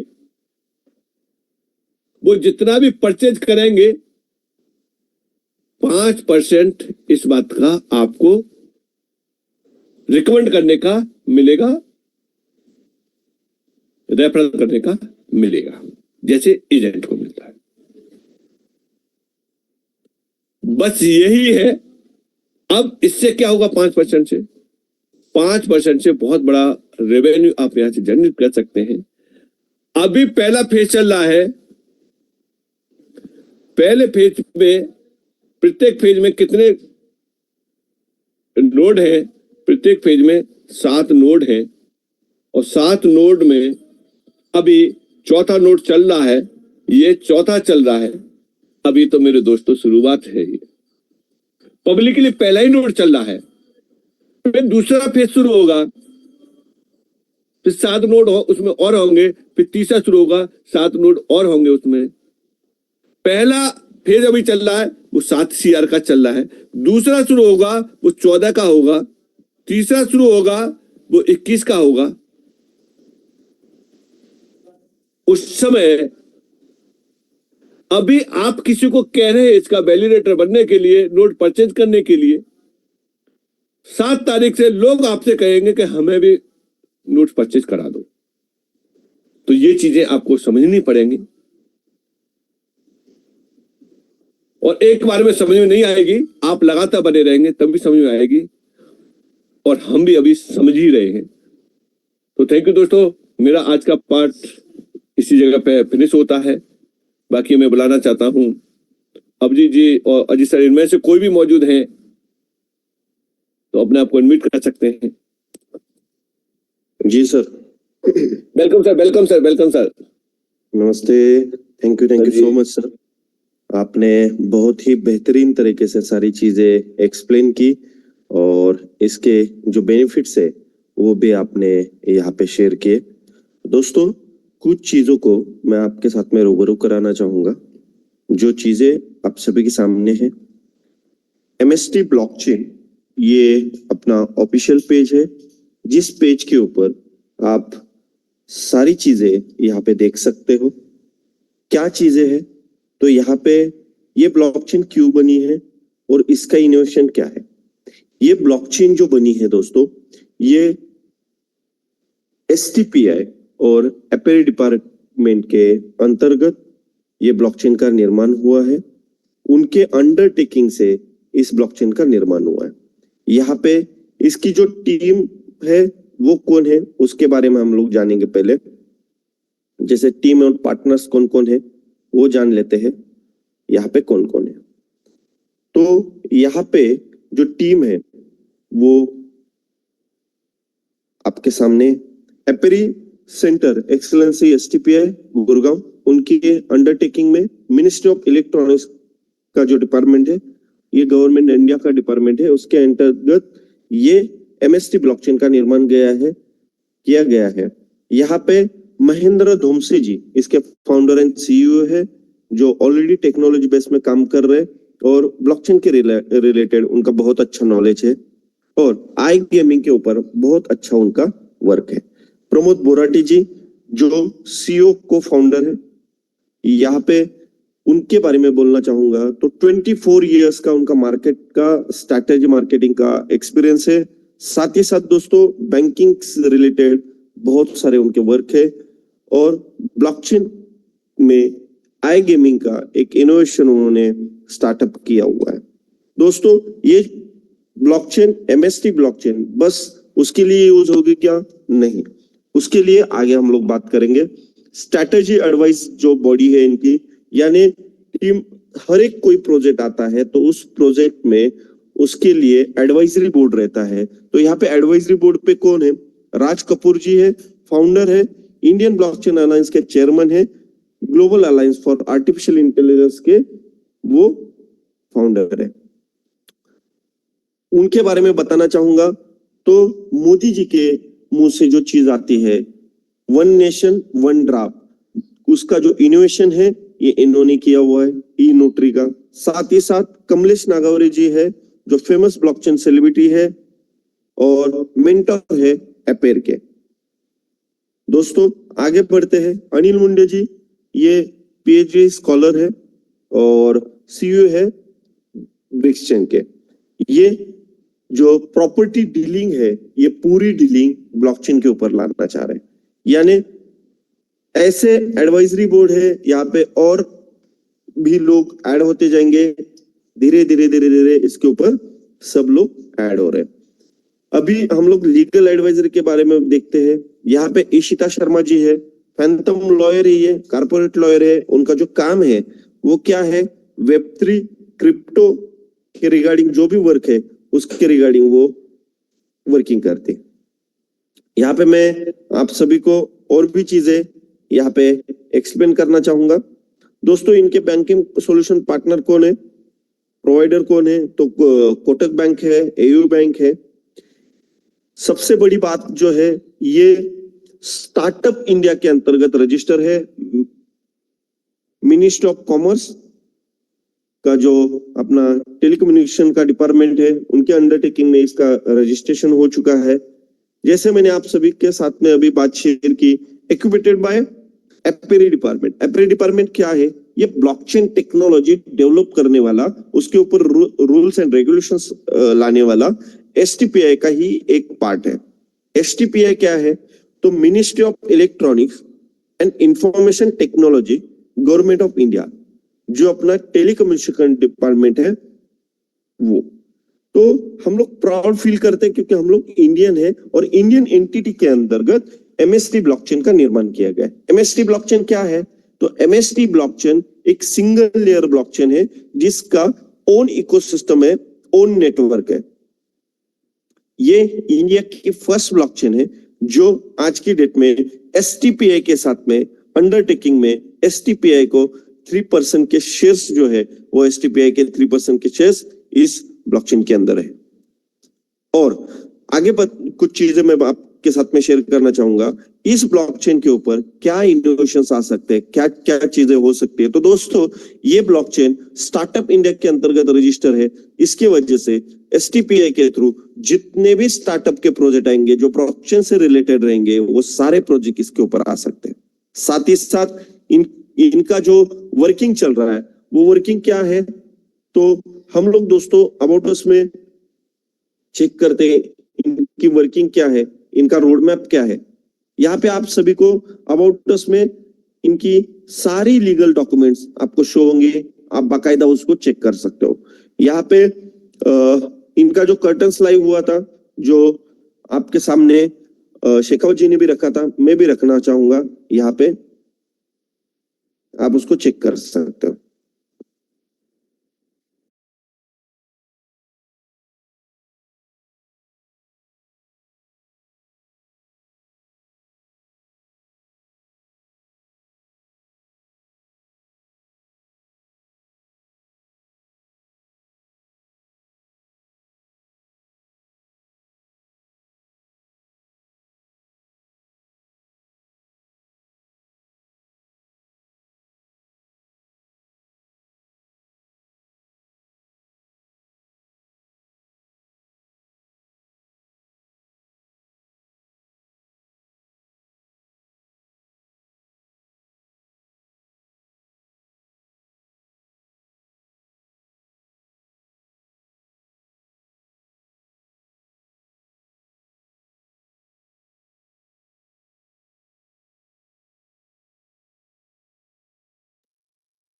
Speaker 2: वो जितना भी परचेज करेंगे 5% इस बात का आपको रिकमेंड करने का मिलेगा, रेफरल करने का मिलेगा, जैसे एजेंट को मिलता है। बस यही है। अब इससे क्या होगा? 5% से 5% से बहुत बड़ा रेवेन्यू आप यहां से जनरेट कर सकते हैं। अभी पहला फेज चल रहा है। पहले फेज में प्रत्येक फेज में कितने नोड हैं? प्रत्येक फेज में 7 नोड हैं और 7 नोड में अभी चौथा नोड चल रहा है। ये चौथा चल रहा है। अभी तो मेरे दोस्तों शुरुआत है। ये पब्लिकली पहला ही नोड चल रहा है। फिर दूसरा फेज शुरू होगा, फिर 7 नोड उसमें और होंगे, फिर तीसरा शुरू होगा, 7 नोड और होंगे उसमें। पहला फेज अभी चल रहा है वो 7 CR का चल रहा है, दूसरा शुरू होगा वो 14 का होगा, तीसरा शुरू होगा वो 21 का होगा। उस समय अभी आप किसी को कह रहे हैं इसका वैलिडेटर बनने के लिए, नोट परचेज करने के लिए, 7 तारीख से लोग आपसे कहेंगे कि हमें भी नोट परचेज करा दो। तो ये चीजें आपको समझनी पड़ेंगी, और एक बार में समझ में नहीं आएगी, आप लगातार बने रहेंगे तभी समझ में आएगी, और हम भी अभी समझ ही रहे हैं। तो थैंक यू दोस्तों, मेरा आज का पार्ट इसी जगह पे फिनिश होता है। बाकी मैं बुलाना चाहता हूं अभिजीत जी और अजीत सर, इनमें से कोई भी मौजूद हैं तो अपने आप को अनम्यूट कर सकते हैं।
Speaker 5: जी sir.
Speaker 2: Welcome sir, welcome sir, welcome sir.
Speaker 5: नमस्ते, thank you so much sir. आपने बहुत ही बेहतरीन तरीके से सारी चीजें एक्सप्लेन की, और इसके जो बेनिफिट्स है वो भी आपने यहाँ पे शेयर किए। दोस्तों, कुछ चीजों को मैं आपके साथ में रूबरू कराना चाहूंगा, जो चीजें आप सभी के सामने हैं। MST ब्लॉकचेन ये अपना ऑफिशियल पेज है, जिस पेज के ऊपर आप सारी चीजें यहाँ पे देख सकते हो। क्या चीजें हैं, तो यहाँ पे ये ब्लॉकचेन क्यों बनी है और इसका इनोवेशन क्या है। ये ब्लॉकचेन जो बनी है दोस्तों, ये STPI और एपेरी डिपार्टमेंट के अंतर्गत ये ब्लॉकचेन का निर्माण हुआ है। उनके अंडरटेकिंग से इस ब्लॉकचेन का निर्माण हुआ है। यहाँ पे इसकी जो टीम है वो कौन है उसके बारे में हम लोग जानेंगे। पहले जैसे टीम और पार्टनर्स कौन कौन है वो जान लेते हैं। यहाँ पे कौन कौन है, तो यहाँ पे जो टीम है वो आपके सामने एपेरी सेंटर एक्सीलेंसी STPI गुड़गांव, उनकी अंडरटेकिंग में मिनिस्ट्री ऑफ इलेक्ट्रॉनिक्स का जो डिपार्टमेंट है, ये गवर्नमेंट इंडिया का डिपार्टमेंट है, उसके अंतर्गत ये MST ब्लॉकचेन का निर्माण किया गया है। यहाँ पे महेंद्र धोमसे जी इसके फाउंडर एंड CEO है, जो ऑलरेडी टेक्नोलॉजी बेस में काम कर रहे हैं और ब्लॉकचेन के रिलेटेड उनका बहुत अच्छा नॉलेज है, और आई गेमिंग के ऊपर बहुत अच्छा उनका वर्क है। प्रमोद बोराटी जी जो CEO को फाउंडर है, यहाँ पे उनके बारे में बोलना चाहूंगा तो 24 इयर्स का उनका मार्केट का स्ट्रैटेजी मार्केटिंग का एक्सपीरियंस है। साथ ही साथ दोस्तों बैंकिंग रिलेटेड बहुत सारे उनके वर्क है, और ब्लॉकचेन में आई गेमिंग का एक इनोवेशन उन्होंने स्टार्टअप किया हुआ है। दोस्तों, ये ब्लॉकचेन MST ब्लॉकचेन बस उसके लिए यूज होगी क्या? नहीं, उसके लिए आगे हम लोग बात करेंगे। स्ट्रैटेजी एडवाइस जो बॉडी है इनकी, यानी टीम, हर एक कोई प्रोजेक्ट आता है तो उस प्रोजेक्ट में उसके लिए एडवाइजरी बोर्ड रहता है। तो यहाँ पे एडवाइजरी बोर्ड पे कौन है? राज कपूर जी है, फाउंडर है, इंडियन ब्लॉकचेन अलायंस के चेयरमैन है, global alliance for artificial intelligence के वो फाउंडर है। उनके बारे में बताना चाहूंगा तो मोदी जी के मुंह से जो चीज आती है, वन नेशन वन ड्राफ्ट, उसका जो इनोवेशन है ये इन्होंने किया हुआ है, ई-नोटरी का। साथ ही साथ कमलेश नागावरे जी है, जो फेमस ब्लॉकचेन सेलिब्रिटी है और मेंटर है एपेर के। दोस्तों, आगे बढ़ते हैं। अनिल मुंडे जी, ये PhD स्कॉलर है और CEO है ब्रिक्सचेन के। ये जो प्रॉपर्टी डीलिंग है, ये पूरी डीलिंग ब्लॉकचेन के ऊपर लाना चाह रहे हैं। यानी ऐसे एडवाइजरी बोर्ड है, यहाँ पे और भी लोग ऐड होते जाएंगे, धीरे धीरे इसके ऊपर सब लोग ऐड हो रहे हैं। अभी हम लोग लीगल एडवाइजरी के बारे में देखते हैं। यहाँ पे ईशिता शर्मा जी है, फैंटम लॉयर है, ये कारपोरेट लॉयर है। उनका जो काम है वो क्या है? Web3 क्रिप्टो के रिगार्डिंग जो भी वर्क है उसके रिगार्डिंग वो वर्किंग करते हैं। यहाँ पे मैं आप सभी को और भी चीजें यहाँ पे एक्सप्लेन करना चाहूंगा। दोस्तों, इनके बैंकिंग सॉल्यूशन पार्टनर कौन है, प्रोवाइडर कौन है? तो कोटक बैंक है, AU बैंक है। सबसे बड़ी बात जो है, ये स्टार्टअप इंडिया के अंतर्गत रजिस्टर है। मिनिस्ट्री ऑफ कॉमर्स का जो अपना टेलीकम्युनिकेशन का डिपार्टमेंट है, उनके अंडरटेकिंग में इसका रजिस्ट्रेशन हो चुका है। जैसे मैंने आप सभी के साथ में अभी बात शेयर की, इक्विपेटेड बाय एपरी डिपार्टमेंट। एपरी डिपार्टमेंट क्या है? ये ब्लॉकचेन टेक्नोलॉजी डेवलप करने वाला, उसके ऊपर रूल्स एंड रेगुलेशंस लाने वाला एसटीपीआई का ही एक पार्ट है। एसटीपीआई क्या है? तो ministry of electronics and information technology, government of India, जो अपना टेलीकम्युनिकेशन डिपार्टमेंट है वो। तो हम लोग प्राउड फील करते हैं क्योंकि हम लोग इंडियन है और इंडियन एंटिटी के अंतर्गत एमएसटी ब्लॉकचेन का निर्माण किया गया है। एमएसटी ब्लॉकचेन क्या है? तो एमएसटी ब्लॉकचेन एक सिंगल लेयर ब्लॉकचेन है जिसका ओन इकोसिस्टम है, ओन नेटवर्क है। ये इंडिया की फर्स्ट ब्लॉकचेन है जो आज की डेट में एसटीपीआई के साथ में अंडरटेकिंग में एसटीपीआई को 3% के शेयर्स जो है वो एसटीपीआई के 3% के शेयर्स इस ब्लॉकचेन के अंदर है। और आगे कुछ चीजें मैं आपके साथ में शेयर करना चाहूंगा। इस ब्लॉकचेन के ऊपर क्या इनोवेशंस आ सकते हैं, क्या क्या चीजें हो सकती है। तो दोस्तों, ये ब्लॉकचेन स्टार्टअप इंडिया के अंतर्गत रजिस्टर है। इसके वजह से एसटीपीआई के थ्रू जितने भी स्टार्टअप के प्रोजेक्ट आएंगे जो ब्लॉकचेन से रिलेटेड रहेंगे, वो सारे प्रोजेक्ट इसके ऊपर आ सकते हैं। साथ ही साथ इनका जो वर्किंग चल रहा है, वो वर्किंग क्या है? तो हम लोग दोस्तों अबाउट अस में चेक करते हैं इनकी वर्किंग क्या है, इनका रोड मैप क्या है। यहाँ पे आप सभी को अबाउट अस में इनकी सारी लीगल डॉक्यूमेंट्स आपको शो होंगे, आप बाकायदा उसको चेक कर सकते हो। यहाँ पे इनका जो कर्टन्स लाइव हुआ था, जो आपके सामने शेखावत जी ने भी रखा था, मैं भी रखना चाहूंगा, यहाँ पे आप उसको चेक कर सकते हो।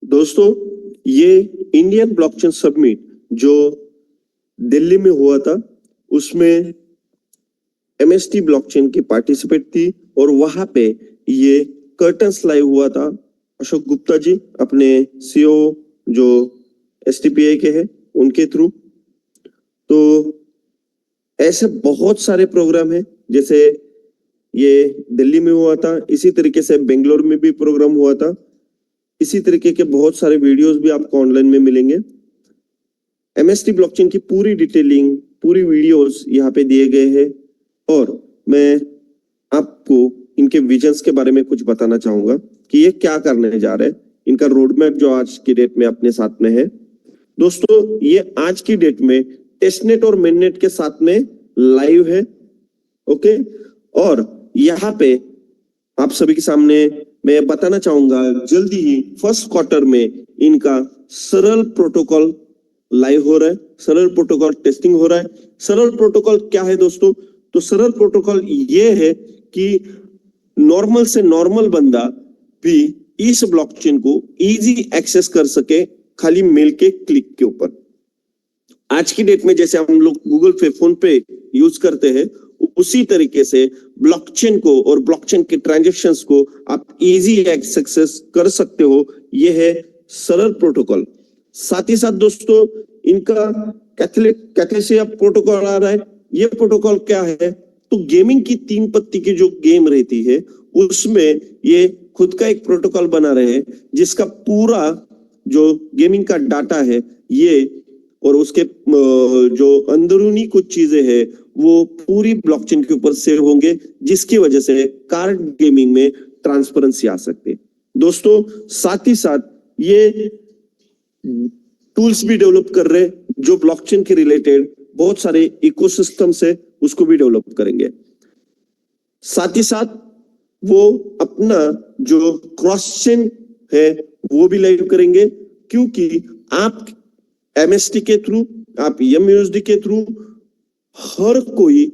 Speaker 5: दोस्तों, ये इंडियन ब्लॉकचेन समिट जो दिल्ली में हुआ था, उसमें एमएसटी ब्लॉकचेन की पार्टिसिपेट थी और वहां पे ये कर्टन्स लाइव हुआ था। अशोक गुप्ता जी अपने सीईओ जो एसटीपीआई के हैं उनके थ्रू। तो ऐसे बहुत सारे प्रोग्राम है, जैसे ये दिल्ली में हुआ था, इसी तरीके से बेंगलोर में भी प्रोग्राम हुआ था। इसी तरीके के बहुत सारे वीडियोस भी आपको ऑनलाइन में मिलेंगे। एमएसटी ब्लॉकचेन की पूरी डिटेलिंग, पूरी वीडियोस यहाँ पे दिए गए हैं और मैं आपको इनके विजन्स के बारे में कुछ बताना चाहूंगा कि ये क्या करने जा रहे हैं। इनका रोड मैप जो आज की डेट में अपने साथ में है। दोस्तों, ये आज की डेट में टेस्टनेट और मेननेट के साथ में लाइव है। ओके, और यहाँ पे आप सभी के सामने मैं बताना चाहूंगा, जल्दी ही फर्स्ट क्वार्टर में इनका सरल प्रोटोकॉल लाइव हो रहा है, सरल प्रोटोकॉल टेस्टिंग हो रहा है। सरल प्रोटोकॉल क्या है दोस्तों? तो सरल प्रोटोकॉल ये है कि नॉर्मल से नॉर्मल बंदा भी इस ब्लॉकचेन को इजी एक्सेस कर सके, खाली मेल के क्लिक के ऊपर। आज की डेट में जैसे हम लोग गूगल पे, फोन पे यूज करते हैं, उसी तरीके से ब्लॉकचेन को और ब्लॉकचेन के ट्रांजैक्शंस को आप इजी एक्सेस कर सकते हो। ये है सरल प्रोटोकॉल। साथ ही साथ दोस्तों, इनका कैथलेसिया प्रोटोकॉल आ रहा है। ये प्रोटोकॉल क्या है? तो गेमिंग की 3 पत्ती की जो गेम रहती है, उसमें ये खुद का एक प्रोटोकॉल बना रहे हैं, जिसका पूरा जो गेमिंग का डाटा है ये और उसके जो अंदरूनी कुछ चीजें हैं वो पूरी ब्लॉकचेन के ऊपर सेव होंगे, जिसकी वजह से कार्ड गेमिंग में ट्रांसपेरेंसी आ सकती है। दोस्तों साथ ही साथ ये टूल्स भी डेवलप कर रहे हैं जो ब्लॉकचेन के रिलेटेड बहुत सारे इकोसिस्टम से उसको भी डेवलप करेंगे। साथ ही साथ वो अपना जो क्रॉस चेन है वो भी लाइव करेंगे, क्योंकि आप MST के थ्रू, आप MUSD के थ्रू हर कोई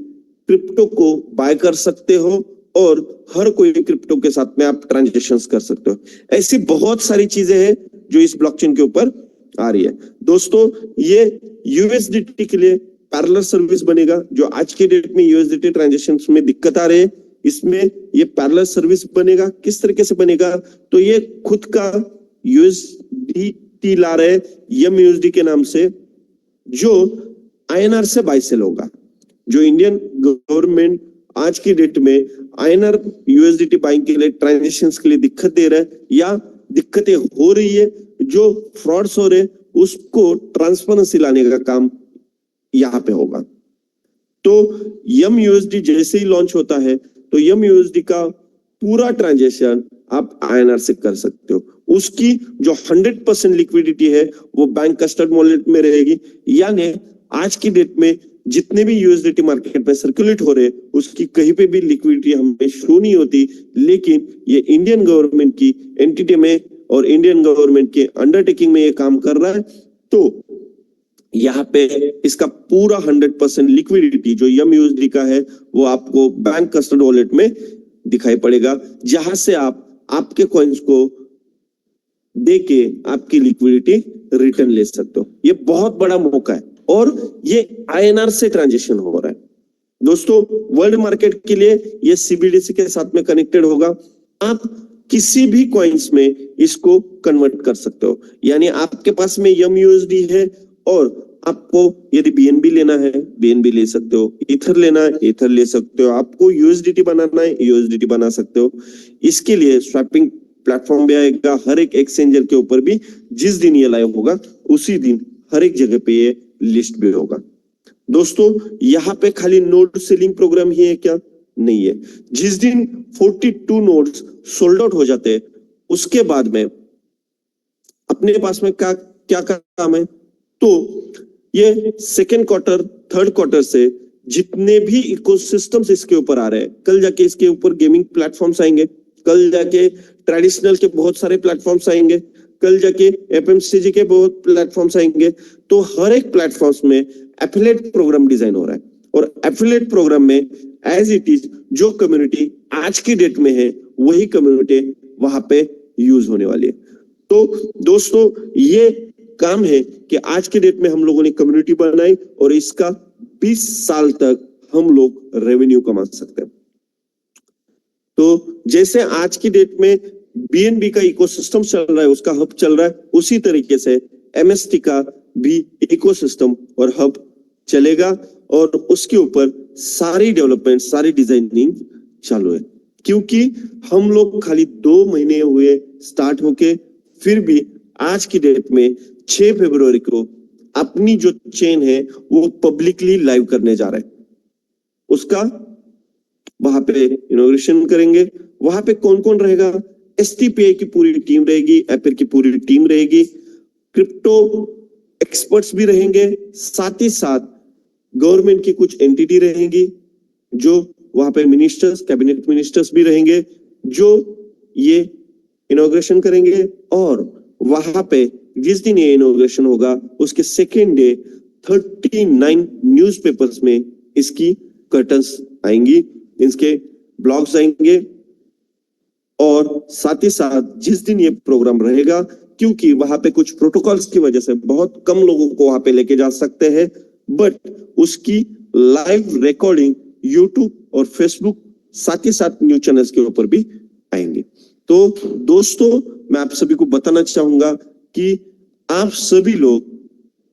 Speaker 5: क्रिप्टो को बाय कर सकते हो और हर कोई क्रिप्टो के साथ में आप ट्रांजैक्शंस कर सकते हो। ऐसी बहुत सारी चीजें हैं जो इस ब्लॉकचेन के ऊपर आ रही है। दोस्तों ये USDT के लिए पैरेलल सर्विस बनेगा। जो आज के डेट में USDT ट्रांजैक्शंस में दिक्कत आ रही है, इसमें ये पैरेलल सर्विस बनेगा। किस तरीके से बनेगा? तो ये खुद का USDT ला रहे MUSD के नाम से, जो INR से बाय सेल होगा। जो इंडियन गवर्नमेंट आज की डेट में INR USDT बाइंग के लिए ट्रांजैक्शंस के लिए दिक्कत दे रहा है या दिक्कतें हो रही है, जो फ्रॉड्स हो रहे, उसको ट्रांसपेरेंसी लाने का काम यहाँ पे होगा। तो MUSD जैसे ही लॉन्च होता है तो MUSD का पूरा ट्रांजैक्शन आप INR से कर सकते हो। उसकी जो 100% लिक्विडिटी है वो बैंक कस्टर्ड वॉलेट में रहेगी। यानी आज की डेट में जितने भी USDT मार्केट में सर्कुलेट हो रहे उसकी कहीं पे भी लिक्विडिटी हमें शो नहीं होती, लेकिन ये इंडियन गवर्नमेंट की एंटिटी में और इंडियन गवर्नमेंट के अंडरटेकिंग में ये काम कर रहा है। तो यहाँ पे इसका पूरा 100% लिक्विडिटी जो MUSD का है वो आपको बैंक कस्टर्ड वॉलेट में दिखाई पड़ेगा, जहां से आप आपके कॉइन्स को देके आपकी लिक्विडिटी रिटर्न ले सकते हो। ये बहुत बड़ा मौका है और ये INR से ट्रांजैक्शन हो रहा है। दोस्तों वर्ल्ड मार्केट के लिए ये CBDC के साथ में कनेक्टेड होगा। आप किसी भी कॉइन्स में इसको कन्वर्ट कर सकते हो। यानी आपके पास में MUSD है और आपको यदि BNB लेना है BNB ले सकते हो, ईथर लेना है ईथर ले सकते हो, आपको USDT बनाना है USDT बना सकते हो। इसके लिए स्वैपिंग प्लेटफॉर्म भी आएगा हर एक एक्सचेंजर के ऊपर भी। जिस दिन ये लाइव होगा उसी दिन हर एक जगह पे ये लिस्ट भी होगा। दोस्तों यहाँ पे खाली नोड सेलिंग प्रोग्राम ही है क्या? नहीं है। जिस दिन 42 नोड्स सोल्ड आउट हो जाते हैं उसके बाद में अपने पास में क्या काम है? तो ये सेकेंड क्वार्टर थर्ड क्वार्टर से जितने भी इकोसिस्टम्स इसके ऊपर आ रहे हैं, कल जाके इसके ऊपर गेमिंग प्लेटफॉर्म्स आएंगे, कल जाके ट्रेडिशनल के बहुत सारे प्लेटफॉर्म्स आएंगे, कल जाके FMCG के बहुत प्लेटफॉर्म्स आएंगे। तो हर एक प्लेटफॉर्म्स में एफिलिएट प्रोग्राम डिजाइन हो रहा है और एफिलिएट प्रोग्राम में एज इट इज जो कम्युनिटी आज की डेट में है वही कम्युनिटी वहां पे यूज होने वाली है। तो दोस्तों ये काम है कि आज के डेट में हम लोगों ने कम्युनिटी बनाई और इसका 20 साल तक हम लोग रेवेन्यू कमा सकते हैं। तो जैसे आज की डेट में BNB का इकोसिस्टम चल रहा है, उसका हब चल रहा है, उसी तरीके से MST का भी इकोसिस्टम और हब चलेगा और उसके ऊपर सारी डेवलपमेंट सारी डिजाइनिंग चालू है। क्योंकि हम लोग खाली 2 महीने हुए स्टार्ट होके, फिर भी आज की डेट में 6 फरवरी को अपनी जो चेन है वो पब्लिकली लाइव करने जा रहे हैं। उसका वहां पे इनॉग्रेशन करेंगे। वहां पे कौन कौन रहेगा? STPI की पूरी टीम रहेगी, एपिर की पूरी टीम रहेगी, क्रिप्टो एक्सपर्ट्स भी रहेंगे, साथ ही साथ गवर्नमेंट की कुछ एंटिटी रहेंगी, जो वहां पे मिनिस्टर्स कैबिनेट मिनिस्टर्स भी रहेंगे जो ये इनॉग्रेशन करेंगे। और वहां पे जिस दिन ये इनॉग्रेशन होगा उसके सेकेंड डे 39 न्यूज़पेपर्स में इसकी कर्टन्स आएंगी, इसके ब्लॉग्स आएंगे। और साथ ही साथ जिस दिन ये प्रोग्राम रहेगा, क्योंकि वहां पे कुछ प्रोटोकॉल्स की वजह से बहुत कम लोगों को वहां पे लेके जा सकते हैं, बट उसकी लाइव रिकॉर्डिंग YouTube और Facebook साथ ही साथ न्यूज चैनल्स के ऊपर भी आएंगे। तो दोस्तों मैं आप सभी को बताना चाहूंगा कि आप सभी लोग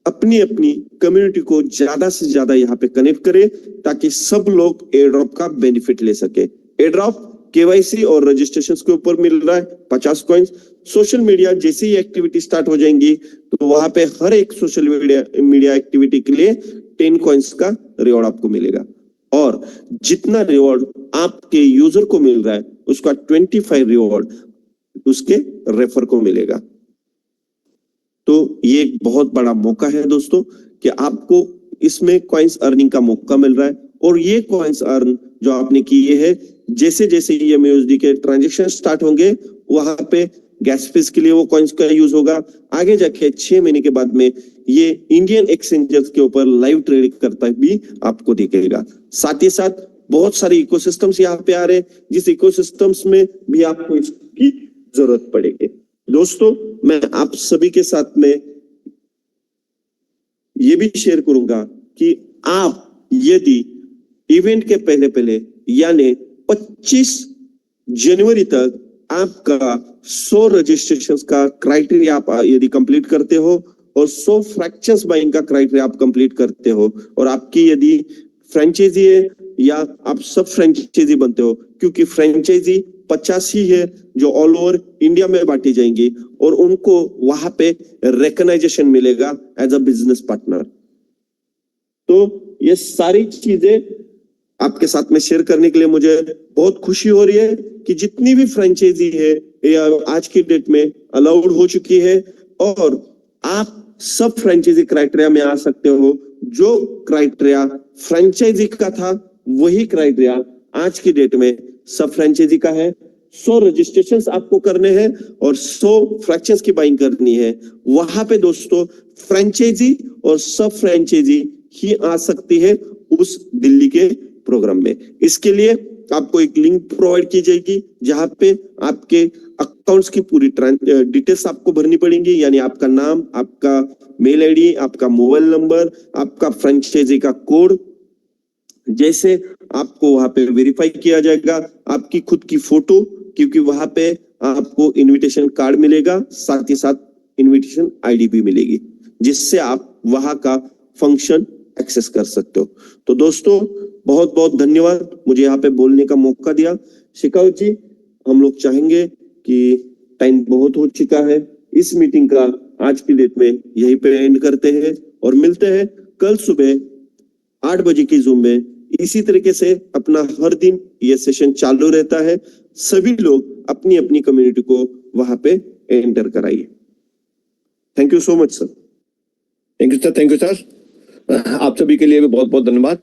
Speaker 5: अपनी अपनी कम्युनिटी को ज्यादा से ज्यादा यहाँ पे कनेक्ट करें ताकि सब लोग एयर ड्रॉप का बेनिफिट ले सके। एयर ड्रॉप KYC और रजिस्ट्रेशन के ऊपर मिल रहा है 50 कॉइन्स। सोशल मीडिया जैसे ही एक्टिविटी स्टार्ट हो जाएंगी तो वहां पे हर एक सोशल मीडिया एक्टिविटी के लिए 10 कॉइन्स का रिवॉर्ड आपको मिलेगा। और जितना रिवॉर्ड आपके यूजर को मिल रहा है उसका 25 रिवॉर्ड उसके रेफर को मिलेगा। तो ये एक बहुत बड़ा मौका है दोस्तों कि आपको इसमें कॉइन्स अर्निंग का मौका मिल रहा है। और ये कॉइन्स अर्न जो आपने किए हैं, जैसे जैसे ये MUSD के ट्रांजेक्शन स्टार्ट होंगे वहां पे गैस फीस के लिए वो कॉइन्स का यूज होगा। आगे जाके 6 महीने के बाद में ये इंडियन एक्सचेंजेस के ऊपर लाइव ट्रेडिंग करता भी आपको दिखेगा। साथ ही साथ बहुत सारे इकोसिस्टम्स यहाँ पे आ रहे हैं, जिस इकोसिस्टम्स में भी आपको इसकी जरूरत पड़ेगी। दोस्तों मैं आप सभी के साथ में ये भी शेयर करूंगा कि आप यदि इवेंट के पहले पहले यानी 25 जनवरी तक आपका 100 रजिस्ट्रेशंस का क्राइटेरिया आप यदि कंप्लीट करते हो और 100 फ्रैक्शंस बाइंग का क्राइटेरिया आप कंप्लीट करते हो और आपकी यदि फ्रेंचाइजी है या आप सब फ्रेंचाइजी बनते हो, क्योंकि फ्रेंचाइजी 50 ही है जो ऑल ओवर इंडिया में बांटी जाएंगी और उनको वहां पे रिकॉग्नाइजेशन मिलेगा एज अ बिजनेस पार्टनर। तो ये सारी चीजें आपके साथ में शेयर करने के लिए मुझे बहुत खुशी हो रही है कि जितनी भी फ्रेंचाइजी है ये आज की डेट में अलाउड हो चुकी है और आप सब फ्रेंचाइजी क्राइटेरिया में आ सकते हो। जो क्राइटेरिया फ्रेंचाइजी का था वही क्राइटेरिया आज की डेट में सब फ्रेंचाइजी का है। 100 रजिस्ट्रेशंस आपको करने हैं और 100 फ्रैक्शंस की बाइंग करनी है। वहां पे दोस्तों फ्रेंचाइजी और सब फ्रेंचाइजी ही आ सकती है उस दिल्ली के प्रोग्राम में। इसके लिए आपको एक लिंक प्रोवाइड की जाएगी जहां पे आपके अकाउंट्स की पूरी डिटेल्स आपको भरनी पड़ेंगी, यानी आपका नाम, आपका मेल आईडी, आपका मोबाइल नंबर, आपका फ्रेंचाइजी का कोड। जैसे आपको वहां पे वेरीफाई किया जाएगा, आपकी खुद की फोटो, क्योंकि वहां पे आपको इनविटेशन कार्ड मिलेगा, साथ ही साथ इनविटेशन आईडी भी मिलेगी, जिससे आप वहां का फंक्शन एक्सेस कर सकते हो। तो दोस्तों बहुत बहुत धन्यवाद मुझे यहाँ पे बोलने का मौका दिया। शेखावत जी, हम लोग चाहेंगे कि टाइम बहुत हो चुका है, इस मीटिंग का आज की डेट में यहीं पे एंड करते हैं और मिलते हैं कल सुबह 8 बजे की जूम में। इसी तरीके से अपना हर दिन ये सेशन चालू रहता है। सभी लोग अपनी अपनी कम्युनिटी को वहां पे एंटर कराइए। Thank you so much sir.
Speaker 2: Thank you sir. आप सभी के लिए भी बहुत बहुत धन्यवाद।